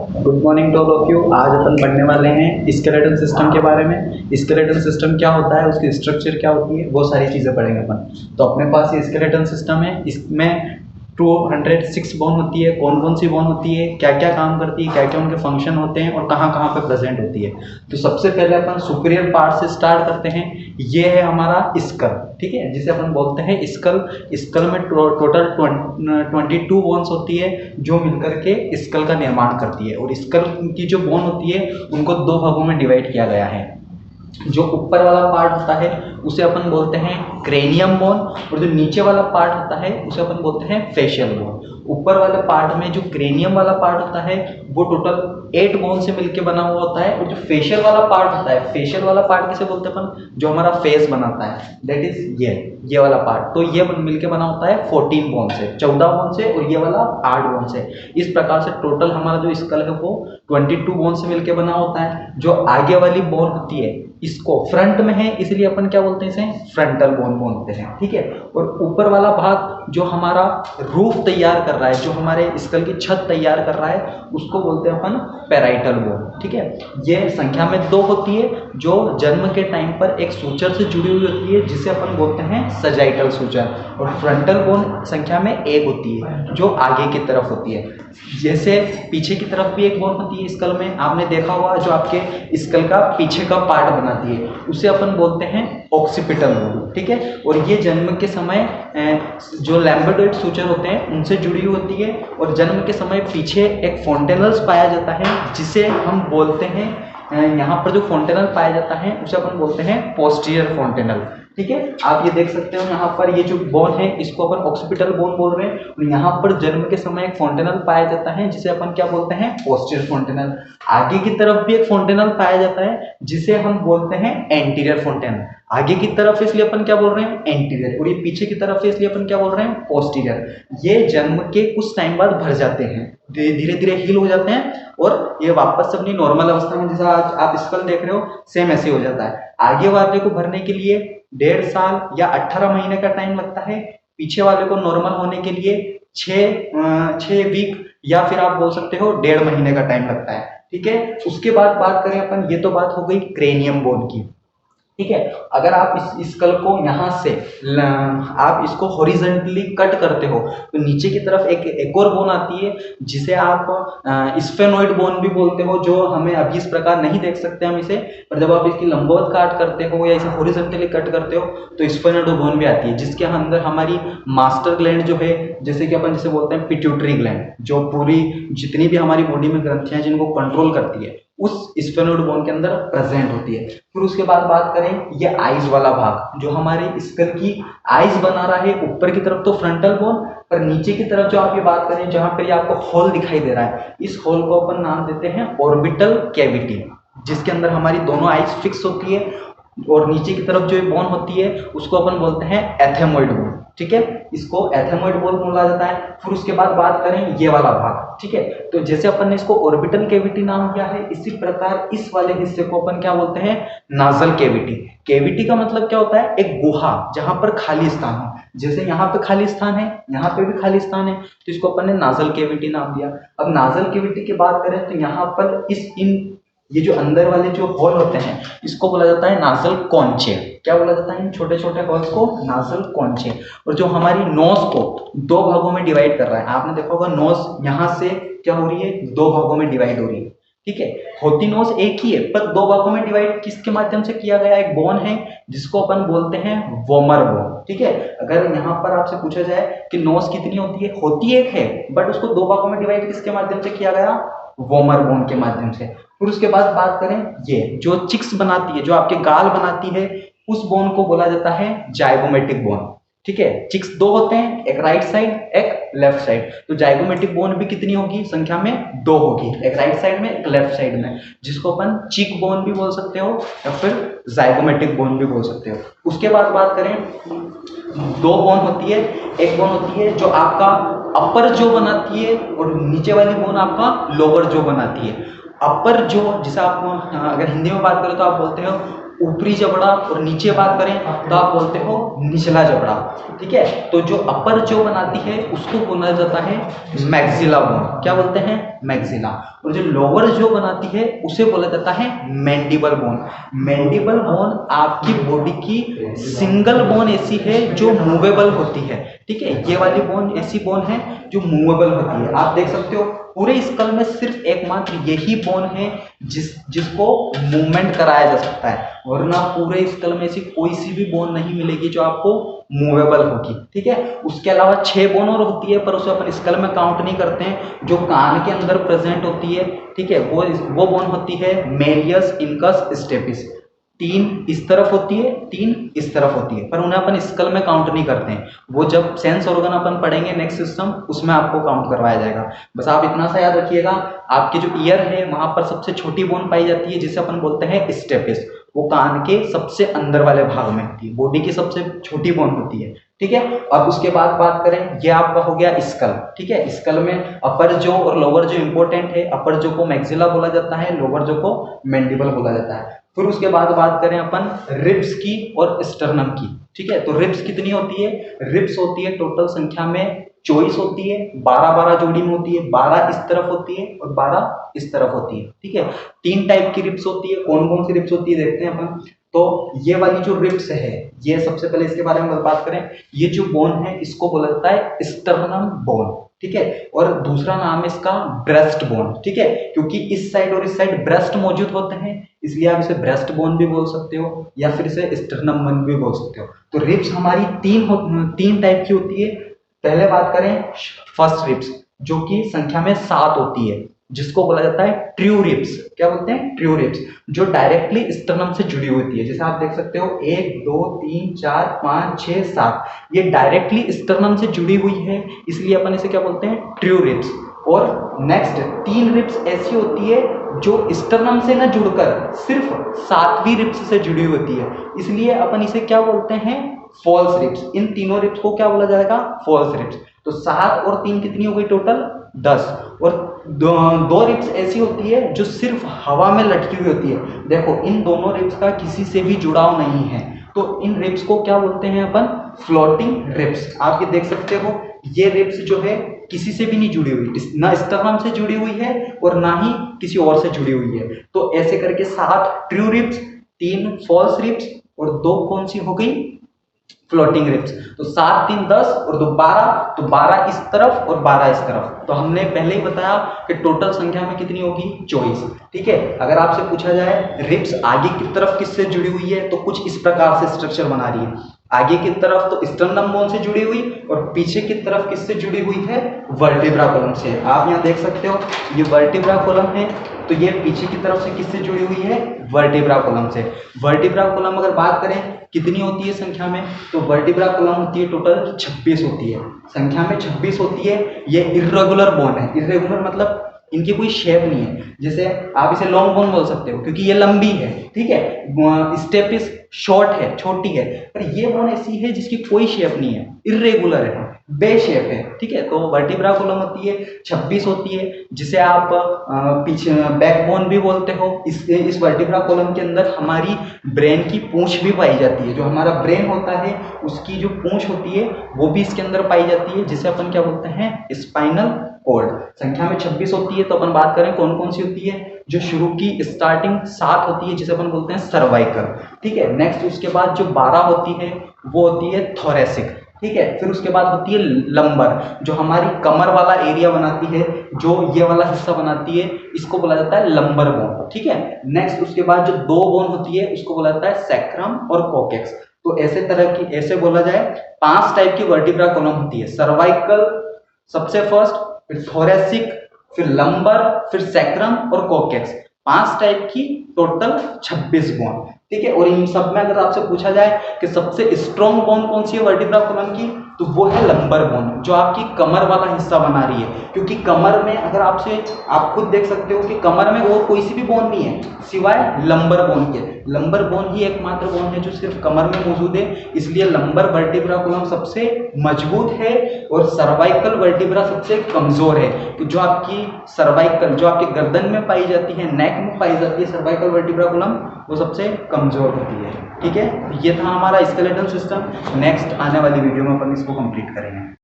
Good morning to all of you. आज अपन पढ़ने वाले हैं स्केलेटन सिस्टम के बारे में। स्केलेटन सिस्टम क्या होता है, उसकी स्ट्रक्चर क्या होती है, वो सारी चीज़ें पढ़ेंगे अपन। तो अपने पास ये स्केलेटन सिस्टम है, इसमें 206 बोन होती है। कौन कौन सी बोन होती है, क्या क्या काम करती है, क्या क्या उनके फंक्शन होते हैं और कहाँ कहाँ पे प्रेजेंट होती है। तो सबसे पहले अपन सुपीरियर पार्ट से स्टार्ट करते हैं। ये है हमारा स्कल, ठीक है, जिसे अपन बोलते हैं स्कल। स्कल में टोटल 22 बोन्स होती है जो मिलकर के स्कल का निर्माण करती है। और स्कल की जो बोन होती है उनको दो भागों में डिवाइड किया गया है। जो ऊपर वाला पार्ट होता है उसे अपन बोलते हैं क्रेनियम बोन, और जो नीचे वाला पार्ट होता है उसे अपन बोलते हैं फेशियल बोन। ऊपर वाले पार्ट में जो क्रेनियम वाला पार्ट होता है वो टोटल 8 बोन से मिलकर बना हुआ होता है। और जो फेशियल वाला पार्ट होता है, फेशियल वाला पार्ट किसे बोलते हैं अपन, जो हमारा फेस बनाता है, दैट इज ये वाला पार्ट। तो ये मिलके बना होता है 14 बोन से, 14 बोन से, और ये वाला 8 बोन से। इस प्रकार से टोटल हमारा जो स्कल है वो 22 बोन से मिलके बना होता है। जो आगे वाली बोन होती है इसको फ्रंट में है, इसलिए अपन क्या बोलते हैं, इसे फ्रंटल बोन बोलते हैं, ठीक है। और ऊपर वाला भाग जो हमारा रूफ तैयार कर रहा है, जो हमारे स्कल की छत तैयार कर रहा है, उसको बोलते हैं अपन पैराइटल बोन, ठीक है। ये संख्या में 2 होती है, जो जन्म के टाइम पर एक सूचर से जुड़ी हुई होती है जिसे अपन बोलते हैं सजाइटल सूचर। और फ्रंटल बोन संख्या में 1 होती है जो आगे की तरफ होती है। जैसे पीछे की तरफ भी एक बोन होती है स्कल में, आपने देखा होगा, जो आपके स्कल का पीछे का पार्ट बनाती है, उसे अपन बोलते हैं ऑक्सीपिटल बोन, ठीक है। और ये जन्म के समय जो लैम्बडोइड सूचर होते हैं उनसे जुड़ी हुई होती है। और जन्म के समय पीछे एक फोंटेनल्स पाया जाता है जिसे हम बोलते हैं, यहाँ पर जो फोंटेनल पाया जाता है उसे अपन बोलते हैं पोस्टीरियर फोंटेनल, ठीक है। आप ये देख सकते हो यहाँ पर ये जो बोन है इसको अपन ऑक्सीपिटल बोन बोल रहे हैं। और यहाँ पर जन्म के समय एक फोंटेनल पाया जाता है जिसे अपन क्या बोलते हैं, पोस्टीरियर फोंटेनल। आगे की तरफ भी एक फोंटेनल पाया जाता है जिसे हम बोलते हैं एंटीरियर फोंटेनल। आगे की तरफ इसलिए अपन क्या बोल रहे हैं, एंटीरियर, और ये पीछे की तरफ है इसलिए अपन क्या बोल रहे हैं, पोस्टीरियर। ये जन्म के कुछ टाइम बाद भर जाते हैं, धीरे धीरे हील हो जाते हैं और ये वापस से अपनी नॉर्मल अवस्था में, जैसा आज आप स्कल देख रहे हो, सेम ऐसे हो जाता है। आगे वाले को भरने के लिए 1.5 साल या 18 महीने का टाइम लगता है। पीछे वाले को नॉर्मल होने के लिए 6 वीक या फिर आप बोल सकते हो 1.5 महीने का टाइम लगता है, ठीक है। उसके बाद बात करें अपन, ये तो बात हो गई क्रेनियम बोन की, ठीक है। अगर आप इस स्कल को यहाँ से आप इसको हॉरिजॉन्टली कट करते हो तो नीचे की तरफ एक और बोन आती है जिसे आप स्फेनोइड बोन भी बोलते हो, जो हमें अभी इस प्रकार नहीं देख सकते हम इसे, पर जब आप इसकी लंबवत काट करते हो या इसे हॉरिजॉन्टली कट करते हो तो स्फेनोइड बोन भी आती है, जिसके अंदर हमारी मास्टर ग्लैंड जो है, जैसे कि अपन जिसे बोलते हैं पिट्यूटरी ग्लैंड, जो पूरी जितनी भी हमारी बॉडी में ग्रंथियां जिनको कंट्रोल करती है, उस स्फेनोइड बोन के अंदर प्रेजेंट होती है। फिर उसके बाद बात करें, ये आईज वाला भाग जो हमारे स्कल की आईज बना रहा है, ऊपर की तरफ तो फ्रंटल बोन, पर नीचे की तरफ जो आप ये बात करें जहां पर ये आपको हॉल दिखाई दे रहा है, इस हॉल को अपन नाम देते हैं ऑर्बिटल कैविटी, जिसके अंदर हमारी दोनों आईज फिक्स होती है। और नीचे की तरफ जो बोन होती है उसको अपन बोलते हैं एथेमोइड बोन, ठीक है। इसको एथेमोइड बोन बोला जाता है। फिर उसके बाद बात करें ये वाला भाग, ठीक है। तो जैसे अपन ने इसको ऑर्बिटल कैविटी नाम दिया है, इसी प्रकार इस वाले हिस्से को अपन क्या बोलते हैं, नाजल कैविटी। कैविटी का मतलब क्या होता है, एक गुहा जहां पर खाली स्थान हो। जैसे यहाँ पे खाली स्थान है, यहाँ पे भी खाली स्थान है, तो इसको अपन ने नाजल कैविटी नाम दिया। अब नाजल कैविटी की बात करें तो यहाँ पर ये जो अंदर वाले जो होल होते हैं इसको बोला जाता है नाजल कॉन्चे। क्या बोला जाता है, इन छोटे छोटे होल्स को नाजल कॉन्चे। और जो हमारी नोज को 2 भागों में डिवाइड कर रहा है, आपने देखा होगा नोज यहाँ से क्या हो रही है, 2 भागों में डिवाइड हो रही है, ठीक है। होती नोज एक ही है पर 2 भागों में डिवाइड किसके माध्यम से किया गया, एक बोन है जिसको अपन बोलते हैं वोमर बोन, ठीक है। अगर यहाँ पर आपसे पूछा जाए कि नोज कितनी होती है, होती एक है, बट उसको 2 भागों में डिवाइड किसके माध्यम से किया गया, वोमर बोन के माध्यम से। फिर उसके बाद बात करें, ये जो चिक्स बनाती है, जो आपके गाल बनाती है, उस बोन को बोला जाता है जाइगोमेटिक बोन, ठीक है। चिक्स 2 होते हैं, एक राइट साइड एक लेफ्ट साइड। तो जाइगोमेटिक बोन भी कितनी होगी, संख्या में 2 होगी, एक राइट साइड में एक लेफ्ट साइड में, जिसको अपन चिक बोन भी बोल सकते हो या फिर जाइगोमेटिक बोन भी बोल सकते हो। उसके बाद बात करें, 2 बोन होती है, एक बोन होती है जो आपका अपर जो बनाती है और नीचे वाली बोन आपका लोअर जो बनाती है। अपर जो, जिसे आप अगर हिंदी में बात करें तो आप बोलते हो ऊपरी जबड़ा, और नीचे बात करें तो आप बोलते हो निचला जबड़ा। ठीक है, तो जो अपर जो बनाती है उसको बोला जाता है मैक्सिला बोन। क्या बोलते हैं? मैक्सिला। और जो लोअर जो बनाती है उसे बोला जाता है मैंडिबल बोन। मैंडिबल बोन आपकी बॉडी की सिंगल बोन ऐसी है जो मूवेबल होती है। ठीक है, ये वाली बोन ऐसी बोन है जो मूवेबल होती है। आप देख सकते हो पूरे स्कल में सिर्फ एकमात्र यही बोन है जिसको मूवमेंट कराया जा सकता है, वरना पूरे स्कल में ऐसी कोई सी भी बोन नहीं मिलेगी जो आपको मूवेबल होगी। ठीक है, उसके अलावा 6 बोन और होती है, पर उसे अपन स्कल में काउंट नहीं करते हैं। जो कान के अंदर प्रेजेंट होती है, ठीक है, वो बोन होती है मेलियस, इनकस, स्टेपिस। 3 इस तरफ होती है, 3 इस तरफ होती है, पर उन्हें अपन स्कल में काउंट नहीं करते हैं। वो जब सेंस ऑर्गन अपन पढ़ेंगे नेक्स्ट सिस्टम, उसमें आपको काउंट करवाया जाएगा। बस आप इतना सा याद रखिएगा, आपके जो ईयर है वहां पर सबसे छोटी बोन पाई जाती है जिसे अपन बोलते हैं स्टेपिस। वो कान के सबसे अंदर वाले भाग में होती है, बॉडी की सबसे छोटी बोन होती है। ठीक है, अब उसके बाद बात करें, ये आपका हो गया स्कल। ठीक है, स्कल में अपर जो और लोअर जो इंपॉर्टेंट है। अपर जो को मैक्सिला बोला जाता है, लोअर जो को मैंडिबल बोला जाता है। फिर उसके बाद बात करें अपन रिब्स की और स्टर्नम की। ठीक है, तो रिब्स कितनी होती है? रिब्स होती है टोटल संख्या में 24 होती है, 12-12 जोड़ी में होती है। 12 इस तरफ होती है और 12 इस तरफ होती है। ठीक है, 3 टाइप की रिब्स होती है। कौन कौन सी रिब्स होती है देखते हैं अपन। तो ये वाली जो रिब्स है, ये सबसे पहले इसके बारे में बात करें, ये जो बोन है इसको बोला जाता है स्टर्नम बोन। ठीक है, और दूसरा नाम है इसका ब्रेस्ट बोन। ठीक है, क्योंकि इस साइड और इस साइड ब्रेस्ट मौजूद होते हैं, इसलिए आप इसे ब्रेस्ट बोन भी बोल सकते हो या फिर इसे स्टर्नम बोन भी बोल सकते हो। तो रिब्स हमारी 3 टाइप की होती है। पहले बात करें फर्स्ट रिब्स, जो कि संख्या में 7 होती है, जिसको बोला जाता है ट्रू रिब्स। क्या बोलते हैं? ट्रू रिब्स, जो डायरेक्टली स्टर्नम से जुड़ी होती है। जैसे आप देख सकते हो 1 2 3 4 5 6 7, ये डायरेक्टली स्टर्नम से जुड़ी हुई है, इसलिए अपन इसे क्या बोलते हैं? True ribs. और नेक्स्ट 3 रिब्स ऐसी होती है जो स्टर्नम से न जुड़कर सिर्फ 7वीं रिब्स से जुड़ी होती है, इसलिए अपन इसे क्या बोलते हैं? False ribs. इन तीनों रिब्स को क्या बोला जाएगा? False ribs. तो 7 और 3 कितनी हो गई टोटल? 10। और दो रिब्स ऐसी होती है जो सिर्फ हवा में लटकी हुई होती है। देखो इन दोनों रिब्स का किसी से भी जुड़ाव नहीं है, तो इन रिब्स को क्या बोलते हैं अपन? Floating ribs. आप ये देख सकते हो, ये रिब्स जो है किसी से भी नहीं जुड़ी हुई, ना स्टर्नम से जुड़ी हुई है और ना ही किसी और से जुड़ी हुई है। तो ऐसे करके 7 ट्रू रिब्स, 3 फॉल्स रिब्स और 2 कौन सी हो गई? Floating ribs. तो 7 3 10 और 2 12, तो 12 इस तरफ और 12 इस तरफ। तो हमने पहले ही बताया कि टोटल संख्या में कितनी होगी? 24। ठीक है, अगर आपसे पूछा जाए रिब्स आगे की तरफ किससे जुड़ी हुई है, तो कुछ इस प्रकार से स्ट्रक्चर बना रही है। आगे की तरफ तो स्टर्नम बोन से जुड़ी हुई, और पीछे की तरफ किससे जुड़ी हुई है? वर्टिब्रा कॉलम से। आप यहाँ देख सकते हो ये वर्टिब्रा कॉलम है, तो ये पीछे की तरफ से किससे जुड़ी हुई है? वर्टिब्रा कॉलम से। वर्टिब्रा कॉलम अगर बात करें कितनी होती है संख्या में, तो वर्टिब्रा कॉलम होती है टोटल 26 होती है, संख्या में 26 होती है। ये इर्रेगुलर बोन है। इर्रेगुलर मतलब इनकी कोई शेप नहीं है। जैसे आप इसे लॉन्ग बोन बोल सकते हो क्योंकि ये लंबी है। ठीक है, स्टेपिस शॉर्ट है, छोटी है, पर ये बोन ऐसी है जिसकी कोई शेप नहीं है, इर्रेगुलर है, बे शेप है। ठीक है, तो वर्टिब्रा कॉलम होती है 26 होती है, जिसे आप पीछे बैकबोन भी बोलते हो। इस वर्टिब्रा कॉलम के अंदर हमारी ब्रेन की पूंछ भी पाई जाती है। जो हमारा ब्रेन होता है उसकी जो पूंछ होती है वो भी इसके अंदर पाई जाती है, जिसे अपन क्या बोलते हैं? Spinal cord. संख्या में 26 होती है। तो अपन बात करें कौन कौन सी होती है, जो शुरू की स्टार्टिंग 7 होती है जिसे अपन बोलते हैं सर्वाइकल। ठीक है, नेक्स्ट उसके बाद जो 12 होती है वो होती है थोरेसिक। ठीक है, फिर उसके बाद होती है लंबर, जो हमारी कमर वाला एरिया बनाती है, जो ये वाला हिस्सा बनाती है, इसको बोला जाता है लंबर बोन। ठीक है, नेक्स्ट उसके बाद जो 2 बोन होती है उसको बोला जाता है सैक्रम और कोकेक्स। तो ऐसे बोला जाए 5 टाइप की वर्टिब्रा कॉलम होती है। सर्वाइकल सबसे फर्स्ट, फिर थोरेसिक, फिर लंबर, फिर सैक्रम और कोकेक्स। 5 टाइप की टोटल 26 बोन। ठीक है, और इन सब में अगर आपसे पूछा जाए कि सबसे स्ट्रॉन्ग बोन कौन सी है वर्टिब्रा कॉलम की, तो वो है लंबर बोन, जो आपकी कमर वाला हिस्सा बना रही है। क्योंकि कमर में अगर आप खुद देख सकते हो कि कमर में और कोई सी भी बोन नहीं है सिवाय लंबर बोन के। लंबर बोन ही एकमात्र बोन है जो सिर्फ कमर में मौजूद है, इसलिए लंबर वर्टिब्रा कॉलम सबसे मजबूत है और सर्वाइकल वर्टिब्रा सबसे कमजोर है। तो जो आपकी सर्वाइकल, जो आपके गर्दन में पाई जाती है, नेक में पाई जाती है सर्वाइकल वर्टिब्रा कॉलम, वो सबसे कमजोर होती है। ठीक है, ये था हमारा स्केलेटल सिस्टम। नेक्स्ट आने वाली वीडियो में अपन इसको कंप्लीट करेंगे।